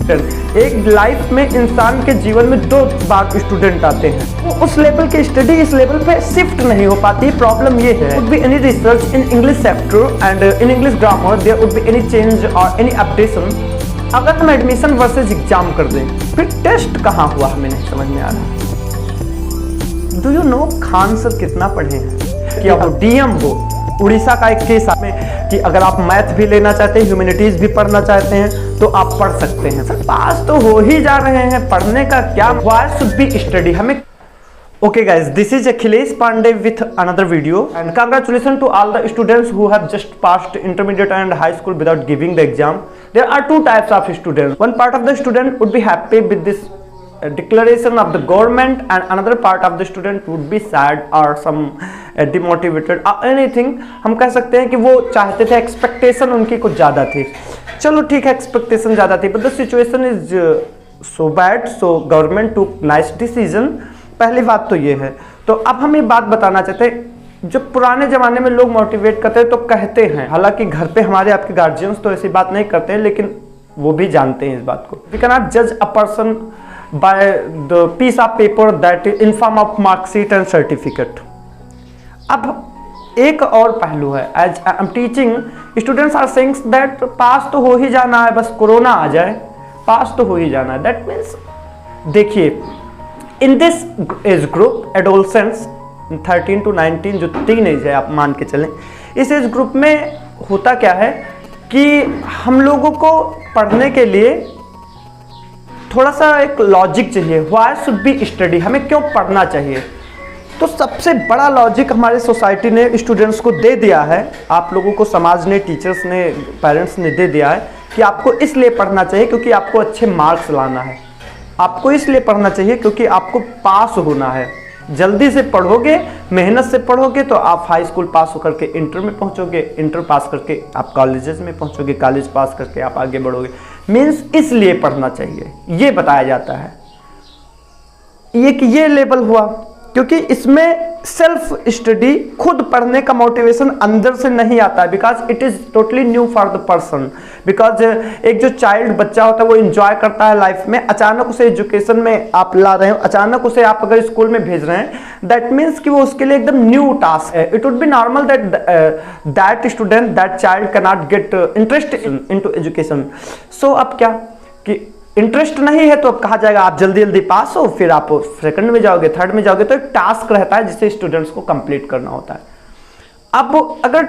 एक लाइफ में इंसान के जीवन में 2 बार स्टूडेंट आते हैं, वो उस लेवल की स्टडी इस लेवल पे शिफ्ट नहीं हो पाती। प्रॉब्लम ये है, would be any research in English sector and in English grammar there would be any change or any updation। अगर हम एडमिशन वर्सेज एग्जाम कर दें, फिर टेस्ट कहाँ हुआ हमें नहीं समझ में आ रहा। Do you know Khan sir कितना पढ़े हैं? क्या वो डीएम हो? उड़ीसा का एक केस में कि अगर आप मैथ भी लेना चाहते हैं, ह्यूमैनिटीज भी पढ़ना चाहते हैं तो आप पढ़ सकते हैं। सर पास तो हो ही जा रहे हैं, पढ़ने का क्या? Why should be study? हमें Okay guys, this is Akhilesh Pandey with another video and congratulations to all the students who have just passed intermediate and high school without giving the exam. There are 2 types of students. One part of the student would be happy with this declaration of the government and another part of the student would be sad or some demotivated or anything। हम कह सकते हैं कि वो चाहते थे, expectation उनकी कुछ ज़्यादा थी। चलो ठीक है, एक्सपेक्टेशन ज़्यादा थी, but the situation is so bad, so government took nice decision। पहली बात तो ये है। तो अब हम ये बात बताना चाहते हैं, जो पुराने ज़माने में लोग मोटिवेट करते हैं तो कहते हैं, हालांकि घर पे हमारे आपके गार्जियंस तो ऐसी बात नहीं करते हैं, लेकिन वो भी जानते हैं इस बात को। वी कैन नॉट जज a person by the piece of paper that in form of marksheet and certificate. अब एक और पहलू है, as I am teaching students are saying that pass तो हो ही जाना है, बस कोरोना आ जाए पास तो हो ही जाना है। दैट मीन्स देखिए, in this age group adolescents 13 to 19 जो टीन एज है आप मान के चलें, इस एज ग्रुप में होता क्या है कि हम लोगों को पढ़ने के लिए थोड़ा सा एक लॉजिक चाहिए। Why should be study? हमें क्यों पढ़ना चाहिए? तो सबसे बड़ा लॉजिक हमारे सोसाइटी ने स्टूडेंट्स को दे दिया है, आप लोगों को समाज ने, टीचर्स ने, पेरेंट्स ने दे दिया है कि आपको इसलिए पढ़ना चाहिए क्योंकि आपको अच्छे मार्क्स लाना है। आपको इसलिए पढ़ना चाहिए क्योंकि आपको पास होना है। जल्दी से पढ़ोगे, मेहनत से पढ़ोगे तो आप हाई स्कूल पास होकर के इंटर में पहुंचोगे, इंटर पास करके आप कॉलेजेस में पहुंचोगे, कॉलेज पास करके आप आगे बढ़ोगे। मीन्स इसलिए पढ़ना चाहिए, ये बताया जाता है। ये लेवल हुआ क्योंकि इसमें सेल्फ स्टडी, खुद पढ़ने का मोटिवेशन अंदर से नहीं आता है, because it is totally new for the person. Because एक जो चाइल्ड बच्चा होता है वो एंजॉय करता है लाइफ में, अचानक उसे एजुकेशन में आप ला रहे हो, अचानक उसे आप अगर स्कूल में भेज रहे हैं, दैट मीन्स कि वो उसके लिए एकदम न्यू टास्क है। It would be normal that student, that child can not get interest into education. So अब क्या कि इंटरेस्ट नहीं है तो अब कहा जाएगा आप जल्दी जल्दी पास हो, फिर आप सेकंड में जाओगे, थर्ड में जाओगे, तो एक टास्क रहता है जिसे स्टूडेंट्स को कंप्लीट करना होता है। अब अगर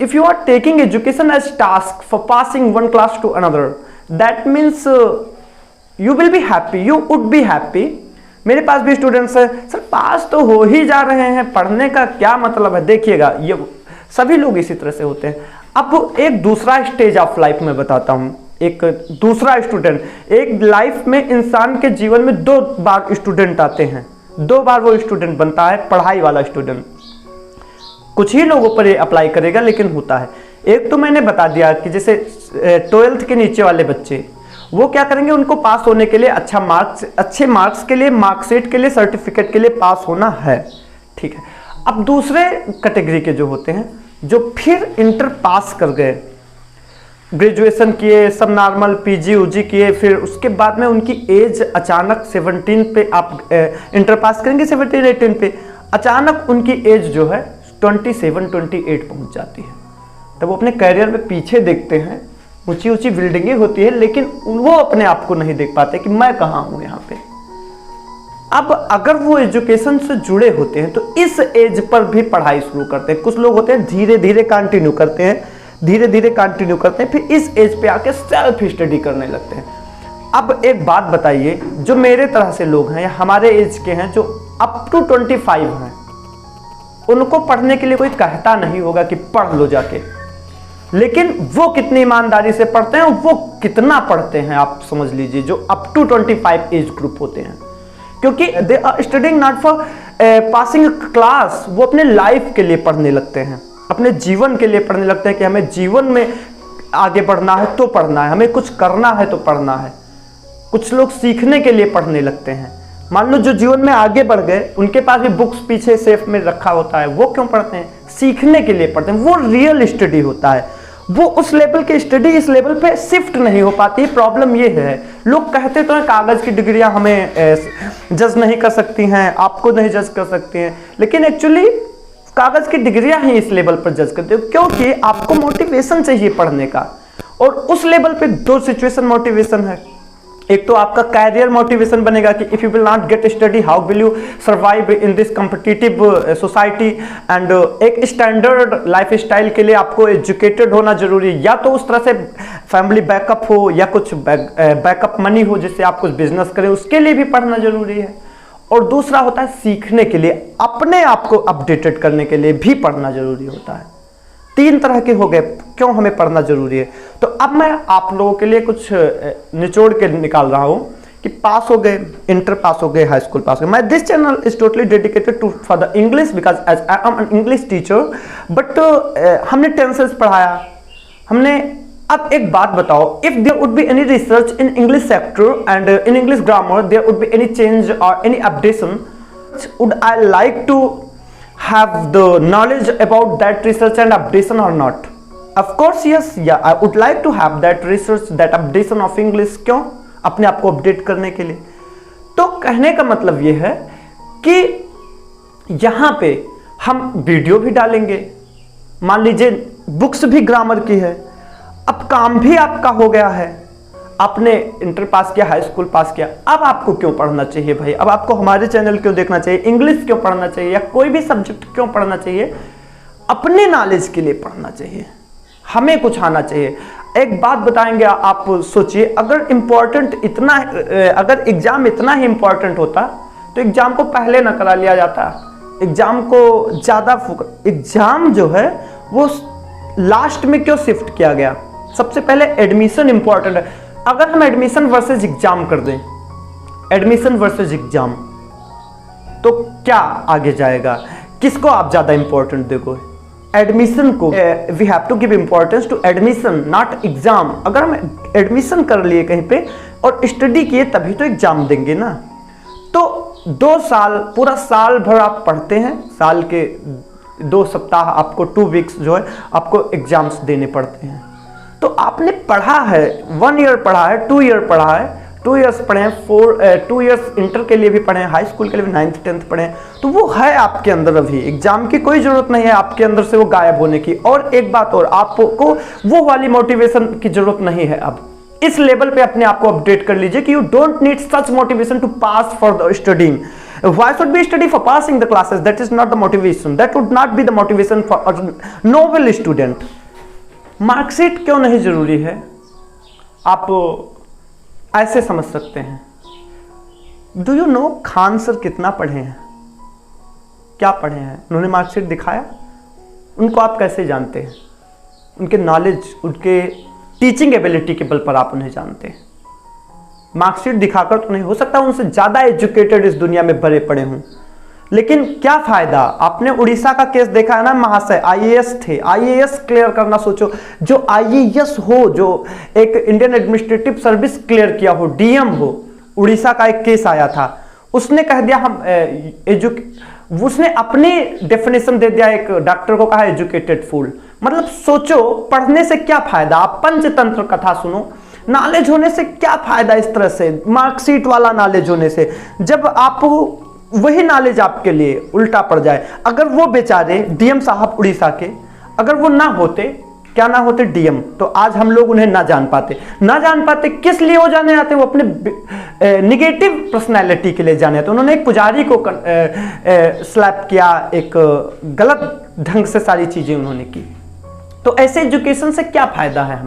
if you are taking education as task for passing one class to another, that means you will be happy, you would be happy. मेरे पास भी स्टूडेंट्स है, सर पास तो हो ही जा रहे हैं, पढ़ने का क्या मतलब है? देखिएगा, ये सभी लोग इसी तरह से होते हैं। अब एक दूसरा स्टेज ऑफ लाइफ में बताता हूँ। एक दूसरा स्टूडेंट, एक लाइफ में इंसान के जीवन में 2 बार स्टूडेंट आते हैं, 2 बार वो स्टूडेंट बनता है, पढ़ाई वाला स्टूडेंट। कुछ ही लोगों पर ये अप्लाई करेगा लेकिन होता है। एक तो मैंने बता दिया कि जैसे 12th के नीचे वाले बच्चे, वो क्या करेंगे, उनको पास होने के लिए अच्छे मार्क्स के लिए, मार्कशीट के लिए, सर्टिफिकेट के लिए पास होना है, ठीक है। अब दूसरे कैटेगरी के जो होते हैं, जो फिर इंटर पास कर गए, ग्रेजुएशन किए, सब नॉर्मल पीजी उजी किए, फिर उसके बाद में उनकी एज अचानक 17 पे, आप इंटर पास करेंगे 17-18 पे, अचानक उनकी एज जो है 27-28 पहुंच जाती है। तब वो अपने करियर में पीछे देखते हैं, ऊंची ऊंची बिल्डिंगें होती है, लेकिन वो अपने आप को नहीं देख पाते कि मैं कहाँ हूँ यहाँ पे। अब अगर वो एजुकेशन से जुड़े होते हैं तो इस एज पर भी पढ़ाई शुरू करते हैं। कुछ लोग होते हैं धीरे धीरे कंटिन्यू करते हैं, फिर इस एज पे आके सेल्फ स्टडी करने लगते हैं। अब एक बात बताइए, जो मेरे तरह से लोग हैं या हमारे एज के हैं जो अप टू 25 हैं, उनको पढ़ने के लिए कोई कहता नहीं होगा कि पढ़ लो जाके, लेकिन वो कितनी ईमानदारी से पढ़ते हैं, वो कितना पढ़ते हैं आप समझ लीजिए, जो अप टू 25 एज ग्रुप होते हैं। क्योंकि they are studying not for passing class, वो अपने लाइफ के लिए पढ़ने लगते हैं, अपने जीवन के लिए पढ़ने लगते हैं कि हमें जीवन में आगे बढ़ना है तो पढ़ना है, हमें कुछ करना है तो पढ़ना है। कुछ लोग सीखने के लिए पढ़ने लगते हैं। मान लो जो जीवन में आगे बढ़ गए, उनके पास भी बुक्स पीछे सेफ में रखा होता है, वो क्यों पढ़ते हैं? सीखने के लिए पढ़ते हैं, वो रियल स्टडी होता है। वो उस लेवल की स्टडी इस लेवल पे शिफ्ट नहीं हो पाती। प्रॉब्लम ये है, लोग कहते तो हैं कागज़ की डिग्रियां हमें जज नहीं कर सकती हैं, आपको नहीं जज कर सकती हैं, लेकिन एक्चुअली कागज़ की डिग्रियां ही इस लेवल पर जज करते हो, क्योंकि आपको मोटिवेशन चाहिए पढ़ने का। और उस लेवल पे दो सिचुएशन मोटिवेशन है। एक तो आपका कैरियर मोटिवेशन बनेगा कि if you will not gate study how will you survive in this competitive society, and एक स्टैंडर्ड लाइफ स्टाइल के लिए आपको एजुकेटेड होना जरूरी है, या तो उस तरह से फैमिली बैकअप हो या कुछ बैकअप मनी हो जिससे आप कुछ बिजनेस करें, उसके लिए भी पढ़ना जरूरी है। और दूसरा होता है सीखने के लिए, अपने आप को अपडेटेड करने के लिए भी पढ़ना जरूरी होता है। तीन तरह के हो गए क्यों हमें पढ़ना जरूरी है। तो अब मैं आप लोगों के लिए कुछ निचोड़ के निकाल रहा हूं कि पास हो गए, इंटर पास हो गए, हाई स्कूल पास हो गए। This channel is totally dedicated to for the English because as I am an English teacher. But हमने टेंसेस पढ़ाया, हमने। अब एक बात बताओ, if there would be any research in English sector and in English grammar, there would be any change और any updation, would I like to have the knowledge about that research and updation or not? Of course yes, yeah, I would like to have that research, that updation of English। क्यों? अपने आप को update करने के लिए। तो कहने का मतलब ये है कि यहाँ पे हम वीडियो भी डालेंगे, मान लीजिए बुक्स भी ग्रामर की है। अब काम भी आपका हो गया है, आपने इंटर पास किया, हाई स्कूल पास किया, अब आपको क्यों पढ़ना चाहिए भाई? अब आपको हमारे चैनल क्यों देखना चाहिए? इंग्लिश क्यों पढ़ना चाहिए या कोई भी सब्जेक्ट क्यों पढ़ना चाहिए? अपने नॉलेज के लिए पढ़ना चाहिए, हमें कुछ आना चाहिए। एक बात बताएंगे, आप सोचिए, अगर इम्पोर्टेंट इतना, अगर एग्जाम इतना ही इम्पोर्टेंट होता तो एग्जाम को पहले ना करा लिया जाता। एग्जाम को ज़्यादा एग्जाम जो है वो लास्ट में क्यों शिफ्ट किया गया? सबसे पहले एडमिशन इंपॉर्टेंट है। अगर हम एडमिशन वर्सेस एग्जाम कर दें, एडमिशन वर्सेस एग्जाम, तो क्या आगे जाएगा? किसको आप ज्यादा इंपॉर्टेंट देखो? एडमिशन को। We have to give importance to admission not exam. अगर हम एडमिशन कर लिए कहीं पे और स्टडी किए तभी तो एग्जाम देंगे ना। तो 2 साल, पूरा साल भर आप पढ़ते हैं, साल के 2 सप्ताह आपको 2 वीक्स जो है आपको एग्जाम्स देने पड़ते हैं। तो आपने पढ़ा है, 1 ईयर पढ़ा है, 2 ईयर पढ़ा है, 2 इयर्स पढ़े हैं, 2 इयर्स इंटर के लिए भी पढ़े हैं, हाई स्कूल के लिए भी 9th 10th पढ़े हैं, तो वो है आपके अंदर। अभी एग्जाम की कोई जरूरत नहीं है आपके अंदर से वो गायब होने की। और एक बात और, आपको वो वाली मोटिवेशन की जरूरत नहीं है। अब इस लेवल पे अपने आप को अपडेट कर लीजिए कि you don't need such motivation to pass for the studying. Why should we study for passing the classes? That is not the motivation. That would not be the motivation for a novel student. Marksheet क्यों नहीं जरूरी है? आप ऐसे समझ सकते हैं। Do you know Khan sir कितना पढ़े हैं? क्या पढ़े हैं? उन्होंने मार्कशीट दिखाया? उनको आप कैसे जानते हैं? उनके नॉलेज, उनके टीचिंग एबिलिटी के बल पर आप उन्हें जानते हैं। मार्कशीट दिखाकर तो नहीं, हो सकता है उनसे ज्यादा एजुकेटेड इस दुनिया में भरे पड़े हों, लेकिन क्या फायदा? आपने उड़ीसा का केस देखा है ना, महाशय आईएएस थे, आईएएस क्लियर करना सोचो, जो आईएएस हो, जो एक इंडियन एडमिनिस्ट्रेटिव सर्विस क्लियर किया हो, डीएम हो। उड़ीसा का एक केस आया था, उसने कह दिया हम उसने अपनी डेफिनेशन दे दिया, एक डॉक्टर को कहा एजुकेटेड फूल। मतलब सोचो, पढ़ने से क्या फायदा? आप पंचतंत्र कथा सुनो, नॉलेज होने से क्या फायदा? इस तरह से मार्कशीट वाला नॉलेज होने से, जब आप वही नॉलेज आपके लिए उल्टा पड़ जाए। अगर वो बेचारे डीएम साहब उड़ीसा के, अगर वो ना होते, क्या ना होते डीएम, तो आज हम लोग उन्हें ना जान पाते। ना जान पाते किस लिए वो जाने जाते? वो अपने निगेटिव पर्सनैलिटी के लिए जाने जाते। उन्होंने एक पुजारी को स्लैप किया, एक गलत ढंग से सारी चीजें उन्होंने की। तो ऐसे एजुकेशन से क्या फायदा है?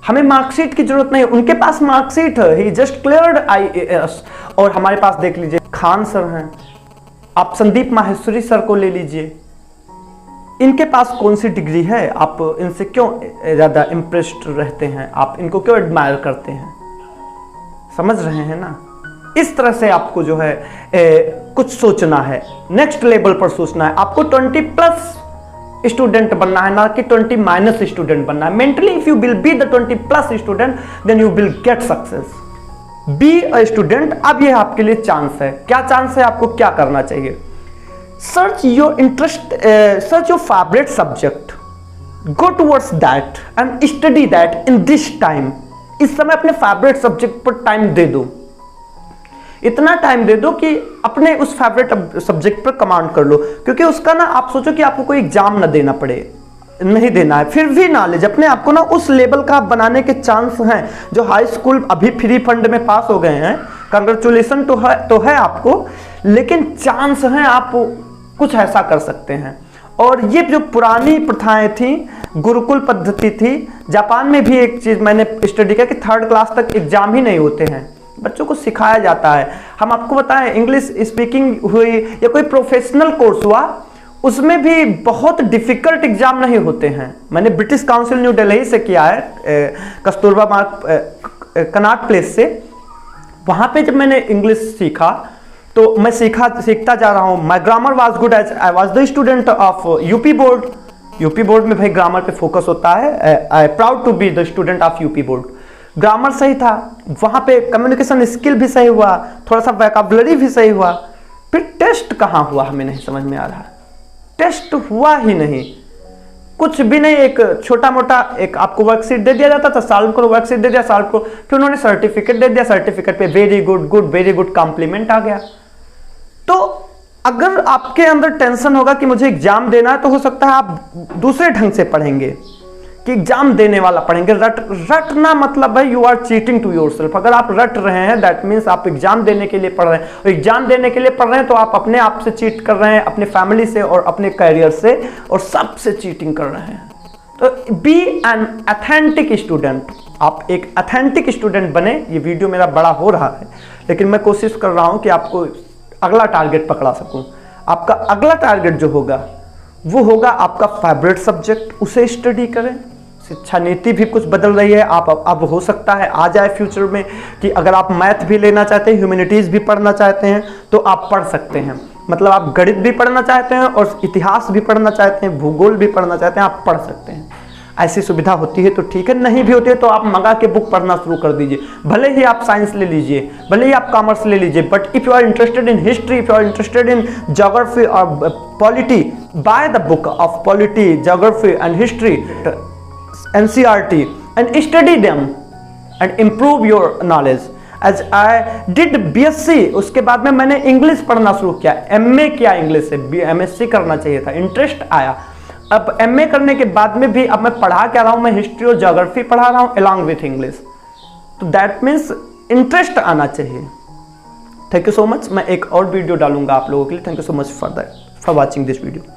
हमें मार्कशीट की जरूरत नहीं। उनके पास मार्कशीट है, ही जस्ट क्लियर्ड आईएएस। और हमारे पास देख लीजिए खान सर हैं, आप संदीप माहेश्वरी सर को ले लीजिए, इनके पास कौन सी डिग्री है? आप इनसे क्यों ज्यादा इंप्रेस्ड रहते हैं? आप इनको क्यों एडमायर करते हैं? समझ रहे हैं ना? इस तरह से आपको जो है कुछ सोचना है, नेक्स्ट लेवल पर सोचना है। आपको 20+ स्टूडेंट बनना है, ना कि 20- स्टूडेंट बनना है। Mentally if you will be the 20+ student, then you will get success. Be a student. अब ये आपके लिए चांस है। क्या चांस है? आपको क्या करना चाहिए? Search your interest, search your favourite subject. Go towards that and study that in this time. इस समय अपने फेवरेट सब्जेक्ट पर टाइम दे दो, इतना टाइम दे दो कि अपने उस फेवरेट सब्जेक्ट पर कमांड कर लो, क्योंकि उसका ना आप सोचो कि आपको कोई एग्जाम ना देना पड़े, नहीं देना है, फिर भी नॉलेज अपने आप को ना उस लेवल का बनाने के चांस हैं। जो हाई स्कूल अभी फ्री फंड में पास हो गए हैं, कंग्रेचुलेसन तो है आपको, लेकिन चांस हैं आप कुछ ऐसा कर सकते हैं। और ये जो पुरानी प्रथाएं थी, गुरुकुल पद्धति थी, जापान में भी एक चीज मैंने स्टडी किया कि 3rd क्लास तक एग्जाम ही नहीं होते हैं, बच्चों को सिखाया जाता है। हम आपको बताएं, इंग्लिश स्पीकिंग हुई या कोई प्रोफेशनल कोर्स हुआ, उसमें भी बहुत डिफिकल्ट एग्जाम नहीं होते हैं। मैंने ब्रिटिश काउंसिल न्यू दिल्ली से किया है, कस्तूरबा मार्ग कनॉट प्लेस से। वहाँ पे जब मैंने इंग्लिश सीखा तो मैं सीखता जा रहा हूँ। My grammar was good as I was the student of UP board. UP board में भाई ग्रामर पे फोकस होता है। I proud to be the student of UP board. Grammar सही था, वहाँ पे कम्युनिकेशन स्किल भी सही हुआ, थोड़ा सा वोकैबुलरी भी सही हुआ। फिर टेस्ट कहाँ हुआ हमें नहीं समझ में आ रहा। टेस्ट हुआ ही नहीं, कुछ भी नहीं। एक छोटा मोटा एक आपको वर्कशीट दे दिया जाता था, सॉल्व करो, वर्कशीट दे दिया, सॉल्व करो, फिर उन्होंने सर्टिफिकेट दे दिया, सर्टिफिकेट पे very good very good compliment आ गया। तो अगर आपके अंदर टेंशन होगा कि मुझे एग्जाम देना है, तो हो सकता है आप दूसरे ढंग से पढ़ेंगे कि एग्जाम देने वाला पढ़ेंगे। रटना मतलब है you are cheating to yourself. अगर आप रट रहे हैं दैट मीन्स आप एग्जाम देने के लिए पढ़ रहे हैं, और एग्जाम देने के लिए पढ़ रहे हैं तो आप अपने आप से चीट कर रहे हैं, अपने फैमिली से और अपने करियर से, और सबसे चीटिंग कर रहे हैं। तो बी एन ऑथेंटिक स्टूडेंट। आप एक ऑथेंटिक स्टूडेंट बने। ये वीडियो मेरा बड़ा हो रहा है, लेकिन मैं कोशिश कर रहा हूं कि आपको अगला टारगेट पकड़ा सकूं। आपका अगला टारगेट जो होगा वो होगा आपका फेवरेट सब्जेक्ट, उसे स्टडी करें। शिक्षा नीति भी कुछ बदल रही है। आप अब हो सकता है आ जाए फ्यूचर में कि अगर आप मैथ भी लेना चाहते हैं, ह्यूमैनिटीज भी पढ़ना चाहते हैं, तो आप पढ़ सकते हैं। मतलब आप गणित भी पढ़ना चाहते हैं और इतिहास भी पढ़ना चाहते हैं, भूगोल भी पढ़ना चाहते हैं, आप पढ़ सकते हैं। ऐसी सुविधा होती है तो ठीक है, नहीं भी होती है तो आप मंगा के बुक पढ़ना शुरू कर दीजिए। भले ही आप साइंस ले लीजिए, भले ही आप कॉमर्स ले लीजिए, but if you are interested in history, if you are interested in geography और polity, buy the book of polity, geography and history, NCERT, and study them and improve your knowledge. As I did BSc, उसके बाद में मैंने English पढ़ना शुरू किया, MA किया English से, MSc करना चाहिए था, इंटरेस्ट आया। अब MA करने के बाद में भी अब मैं पढ़ा क्या रहा हूँ, मैं हिस्ट्री और ज्योग्राफी पढ़ा रहा हूँ along with इंग्लिश। तो दैट मीन्स इंटरेस्ट आना चाहिए। Thank you so much. मैं एक और वीडियो डालूंगा आप लोगों के लिए। Thank you so much for that, for watching this video.